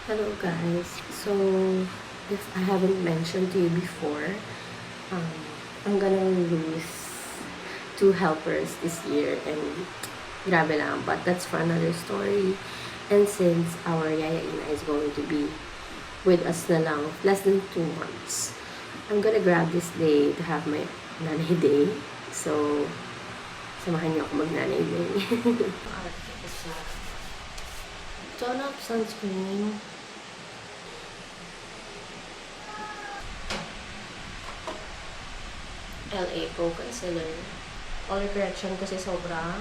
Hello guys. So, if I haven't mentioned to you before, um, I'm gonna lose 2 helpers this year and grabe lang, but that's for another story. And since our Yaya Ina is going to be with us na lang less than 2 months, I'm gonna grab this day to have my nanay day. So, samahan niyo ako mag-nanay day. Tone up sunscreen. LA Pro Concealer. Color correction kasi sobrang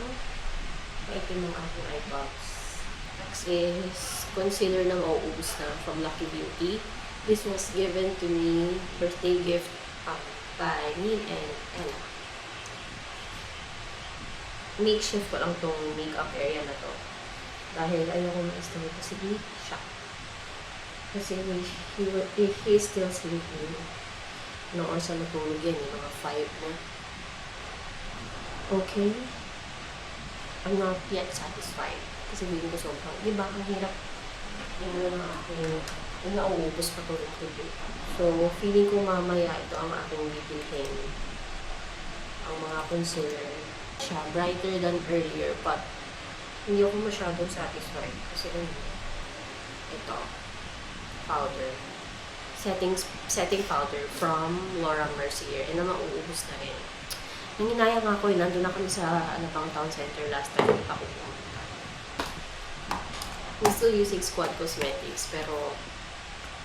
maitim ng aking eye box. Next is concealer na mauubos na from Lucky Beauty. This was given to me birthday gift by me and Ella. Makeshift ko lang tong makeup area na to. Dahil ayoko ma-estimate kasi siya. Kasi he is still sleeping. No, or sa matulog yan, mga 5 na. Okay. I'm not yet satisfied. Kasi feeling ko sobrang, di ba, ang hirap yung aking, yung nauubos pa tulog today. So, feeling ko mamaya ito ang aking bibilhin. Ang mga concealer. Siya, brighter than earlier, but hindi ako masyadong satisfied. Kasi ito, powder. Setting powder from Laura Mercier. And na mauubos na rin. Nanginaya nga ako, nandun na kami sa Town Center last time ako pumunta. I'm still using Squad Cosmetics, pero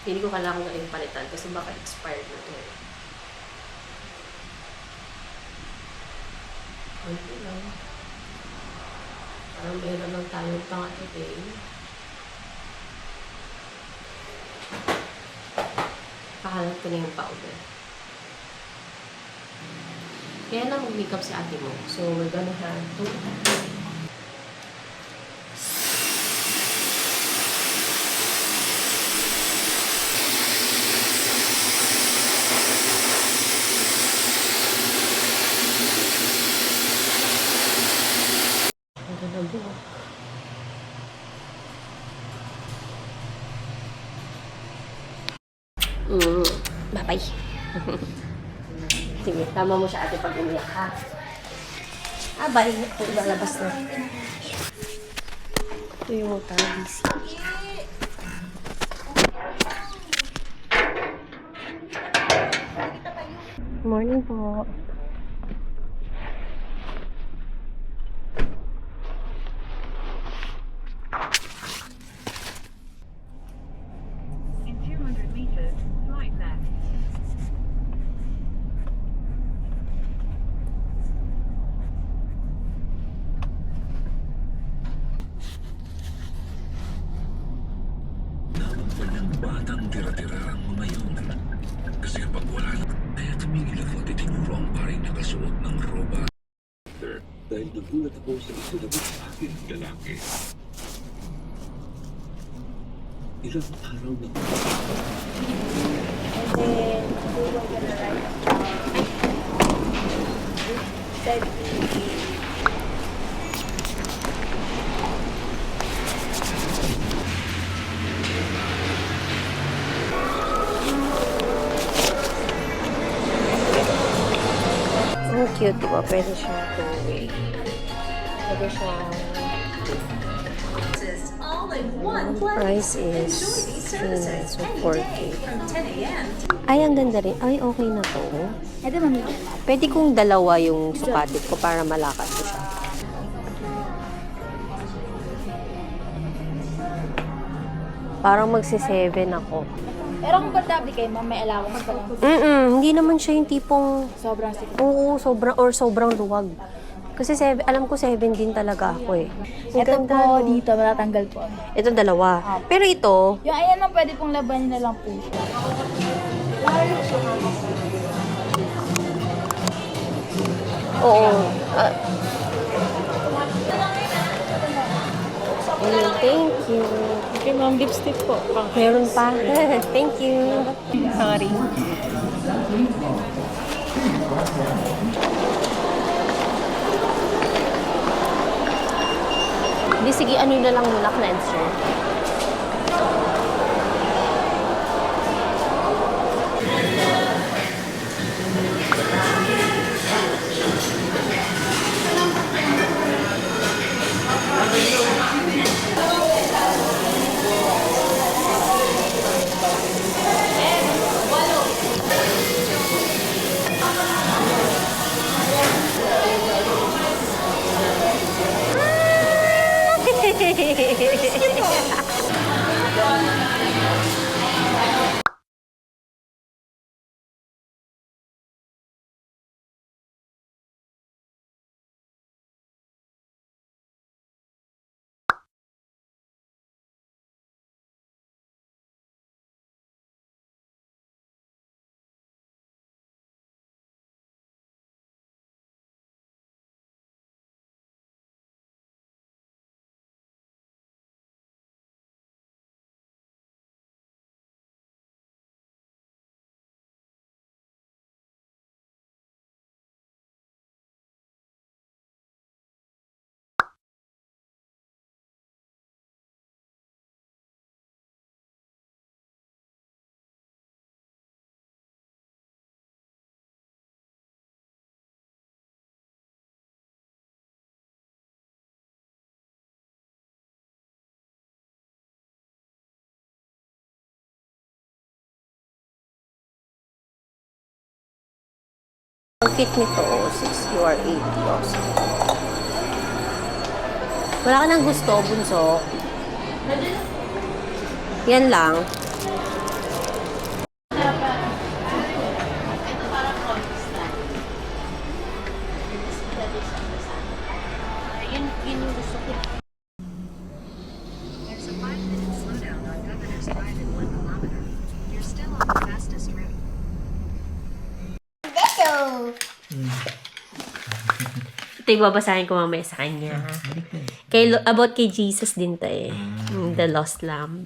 hindi ko kailangan galing palitan kasi baka expired na to. Konti lang. Parang meron lang tayong pang today. Pahalat ko na yung powder. Kaya lang mag-makeup si ate mo. So, we're gonna have to I'm gonna go. Bye-bye. Sige, tama mo siya ate pag umiyak ha. Bye. Lalabas na. Ito yung tabis. Morning po. In 200 meters, right left. Walang batang tira-tira ang mga yun. Kasi kapag wala na, kaya tumigil ako at itinuro ang paring nakasuot ng roba. Dahil nagulat ako sa isinabot sa akin lalaki. Ilang araw na And then we were gonna write said Ang cute, diba? Pwede siya two-way. Pwede siya... All in one Price is so 4K. Ay, ang ganda rin. Ay, okay na to. ito mami. Pwede kong dalawa yung sukatit ko para malakas ko siya. Parang magsi-7 ako. Pero kung pagtabi kayo, ma'am, may allowance pa lang. Hindi naman siya yung tipong... Sobrang sikip. Oo, sobrang luwag. Kasi alam ko 7 din talaga ako eh. Ang Ito ganda, po, no? dito, matatanggal po. Ito dalawa. Pero ito, Yung ayan lang, pwede pong labanin na lang po siya. oo. Thank you. Okay, ma'am, lipstick po. Meron pa. Thank you. Sorry. Hindi, sige, ano na lang muna, cleanser. Ang kit nito, 6 UR80 also. Wala ka nang gusto, bunso. Yan lang. Yun yung gusto ko. There's a 5-minute slowdown on Governor's Drive in 1 kilometer. You're still on the fastest route. Ito yung babasahin ko mamaya sa kanya. About kay Jesus din to eh. The Lost Lamb.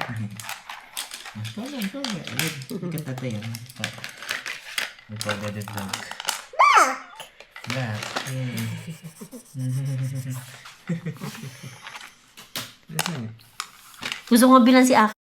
Back. Gusto ko bilang si Aki.